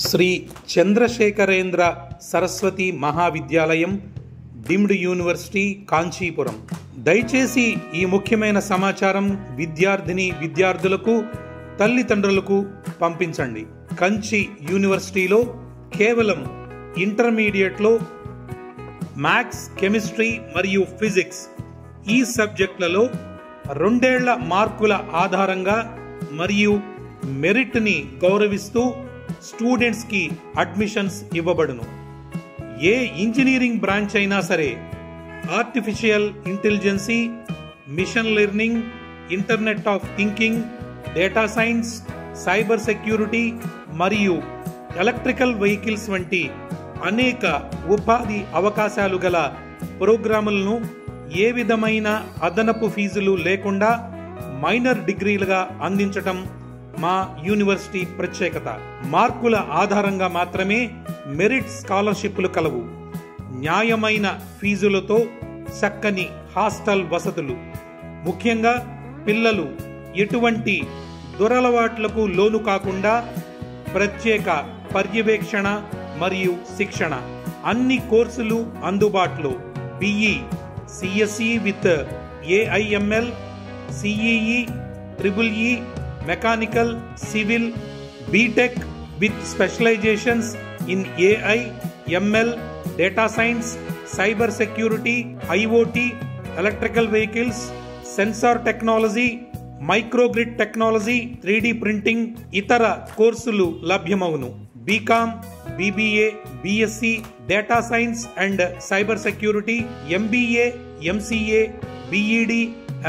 Shri Chandrasekharendra Saraswathi Mahavidyalaya deemed university Kanchipuram. దయచేసి ఈ ముఖ్యమైన సమాచారం విద్యార్థులకు తల్లిదండ్రులకు పంపించండి. కంచి యూనివర్సిటీలో కేవలం ఇంటర్మీడియట్లో మ్యాథ్స్, కెమిస్ట్రీ మరియు ఫిజిక్స్ ఈ సబ్జెక్టులలో 2 ఏళ్ల మార్కుల ఆధారంగా మరియు మెరిట్ని గౌరవిస్తూ స్టూడెంట్స్కి అడ్మిషన్స్ ఇవ్వబడును. ఏ ఇంజనీరింగ్ బ్రాంచ్ అయినా సరే artificial intelligence, machine learning, internet of thinking, data science, cyber security మరియు ఎలక్ట్రికల్ వెహికల్స్ వంటి అనేక ఉపాధి అవకాశాలు గల ప్రోగ్రాములను ఏ విధమైన అదనపు ఫీజులు లేకుండా మైనర్ డిగ్రీలుగా అందించటం మా యూనివర్సిటీ ప్రత్యేకత. మార్కుల ఆధారంగా మాత్రమే మెరిట్ స్కాలర్షిప్లు కలవు. న్యాయమైన ఫీజులతో చక్కని హాస్టల్ వసతులు. ముఖ్యంగా పిల్లలు ఎటువంటి దురలవాట్లకు లోను కాకుండా ప్రత్యేక పర్యవేక్షణ మరియు శిక్షణ. అన్ని కోర్సులు అందుబాటులో. BE, CSE with AIML, CEE, EEE, mechanical, civil, BTech with specialisations in AI, ML, data science, cyber security, IoT, electrical vehicles, sensor technology, microgrid technology, 3D printing, ఇతర కోర్సులు లభ్యమవును. BCom, BBA, BSc, data science and cyber security, MBA, MCA, BEd,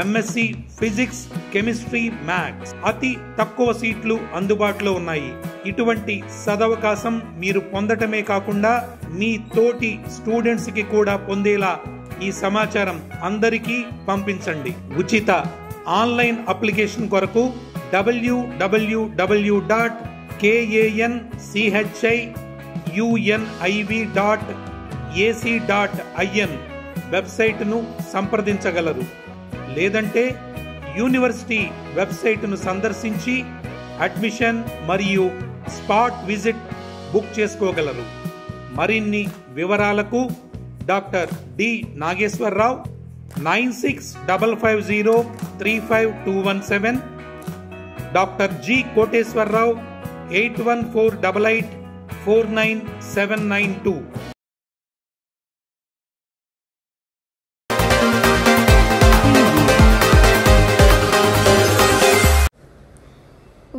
MSc physics, chemistry, maths. అతి తక్కువ సీట్లు అందుబాటులో ఉన్నాయి. ఇటువంటి సదవకాశం మీరు పొందటమే కాకుండా మీ తోటి స్టూడెంట్స్ కి కూడా పొందేలా ఈ సమాచారం అందరికీ పంపించండి. ఉచిత ఆన్లైన్ అప్లికేషన్ కొరకు www.kanchiuniv.ac.in వెబ్సైట్ను సంప్రదించగలరు. లేదంటే యూనివర్సిటీ వెబ్సైట్ను సందర్శించి అడ్మిషన్ మరియు స్పాట్ విజిట్ బుక్ చేసుకోగలరు. మరిన్ని వివరాలకు doctor D Nageswararao 9655035217, doctor G Koteswararao 8148849792.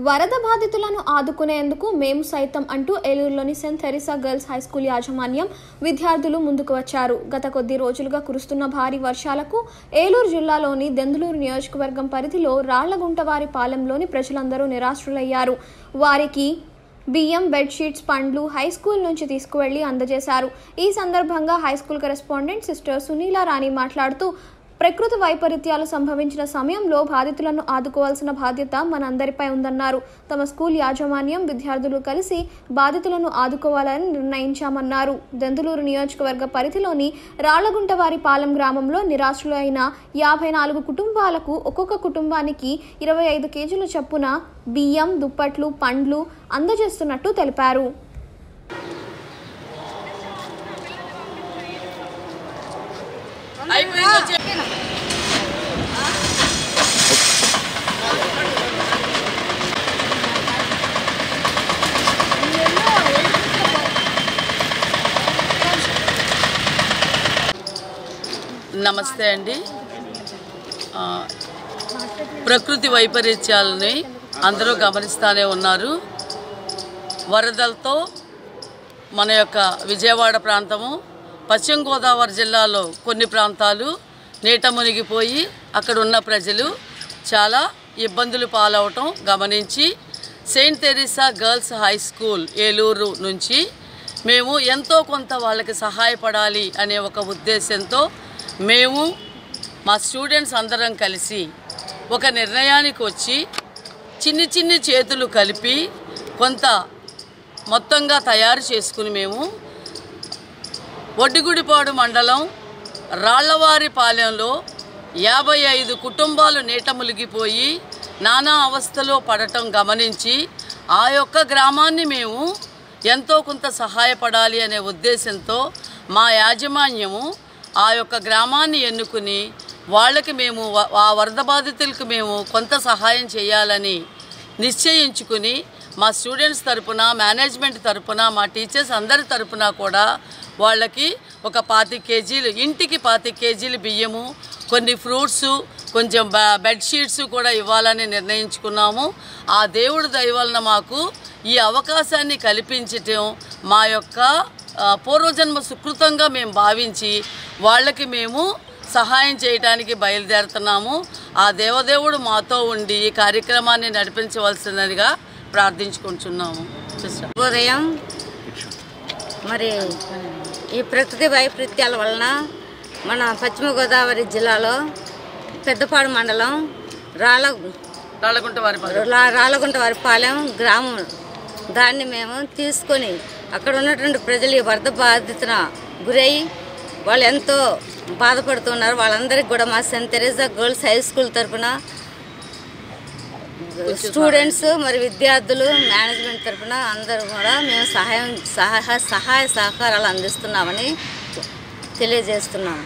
వరద బాధితులను ఆదుకునేందుకు మేము సైతం అంటూ ఏలూరులోని Saint Theresa girls high School యాజమాన్యం, విద్యార్థులు ముందుకు వచ్చారు. గత కొద్ది రోజులుగా కురుస్తున్న భారీ వర్షాలకు ఏలూరు జిల్లాలోని దెందులూరు నియోజకవర్గం పరిధిలో రాళ్లగుంటవారి పాలెంలోని ప్రజలందరూ నిరాశ్రులయ్యారు. వారికి బియ్యం, బెడ్షీట్స్, పండ్లు హై స్కూల్ నుంచి తీసుకువెళ్లి అందజేశారు. ఈ సందర్భంగా హై స్కూల్ కరెస్పాండెంట్ సిస్టర్ సునీలా రాణి మాట్లాడుతూ, ప్రకృతి వైపరీత్యాలు సంభవించిన సమయంలో బాధితులను ఆదుకోవాల్సిన బాధ్యత మనందరిపై ఉందన్నారు. తమ స్కూల్ యాజమాన్యం, విద్యార్థులు కలిసి బాధితులను ఆదుకోవాలని నిర్ణయించామన్నారు. దెందులూరు నియోజకవర్గ పరిధిలోని రాళ్లగుంటవారి పాలెం గ్రామంలో నిరాశ్రులైన 54 కుటుంబాలకు ఒక్కొక్క కుటుంబానికి 25 కేజీల చొప్పున బియ్యం, దుప్పట్లు, పండ్లు అందజేస్తున్నట్టు తెలిపారు. నమస్తే అండి. ప్రకృతి వైపరీత్యాలని అందరూ గమనిస్తూనే ఉన్నారు. వరదలతో మన యొక్క విజయవాడ ప్రాంతము, పశ్చిమ గోదావరి జిల్లాలో కొన్ని ప్రాంతాలు నీట మునిగిపోయి అక్కడ ఉన్న ప్రజలు చాలా ఇబ్బందులు పాలవటం గమనించి saint Theresa girls high school Eluru నుంచి మేము ఎంతో కొంత వాళ్ళకి సహాయపడాలి అనే ఒక ఉద్దేశంతో మేము మా స్టూడెంట్స్ అందరం కలిసి ఒక నిర్ణయానికి వచ్చి చిన్ని చేతులు కలిపి కొంత మొత్తంగా తయారు చేసుకుని మేము ఒడ్డిగుడిపాడు మండలం రాళ్లవారిపాలెంలో 55 కుటుంబాలు నీట మునిగిపోయి నానా అవస్థలో పడటం గమనించి ఆ యొక్క గ్రామాన్ని మేము ఎంతో కొంత సహాయపడాలి అనే ఉద్దేశంతో మా యాజమాన్యము ఆ యొక్క గ్రామాన్ని ఎన్నుకుని వాళ్ళకి మేము ఆ వరద బాధితులకు మేము కొంత సహాయం చేయాలని నిశ్చయించుకుని మా స్టూడెంట్స్ తరపున, మేనేజ్మెంట్ తరపున, మా టీచర్స్ అందరి తరపున కూడా వాళ్ళకి ఒక 25 కేజీలు, ఇంటికి 25 కేజీలు బియ్యము, కొన్ని ఫ్రూట్సు, కొంచెం బెడ్షీట్స్ కూడా ఇవ్వాలని నిర్ణయించుకున్నాము. ఆ దేవుడి దయ వలన మాకు ఈ అవకాశాన్ని కల్పించటం మా యొక్క పూర్వజన్మ సుకృతంగా మేము భావించి వాళ్ళకి మేము సహాయం చేయడానికి బయలుదేరుతున్నాము. ఆ దేవదేవుడు మాతో ఉండి ఈ కార్యక్రమాన్ని నడిపించవలసిందిగా ప్రార్థించుకుంటున్నాము. ఉదయం మరి ఈ ప్రకృతి వైపరీత్యాల వలన మన పశ్చిమ గోదావరి జిల్లాలో పెద్దపాడు మండలం రాళ్ళగుంటవారిపాలెం గ్రామం దాన్ని మేము తీసుకొని అక్కడ ఉన్నటువంటి ప్రజలు ఈ వరద బాధితున గురై వాళ్ళు ఎంతో బాధపడుతున్నారు. వాళ్ళందరికీ కూడా మా Saint Teresa girls high school తరఫున స్టూడెంట్స్ మరి విద్యార్థులు మేనేజ్మెంట్ తరఫున అందరూ కూడా మేము సహాయ సహకారాలు అందిస్తున్నామని తెలియజేస్తున్నాము.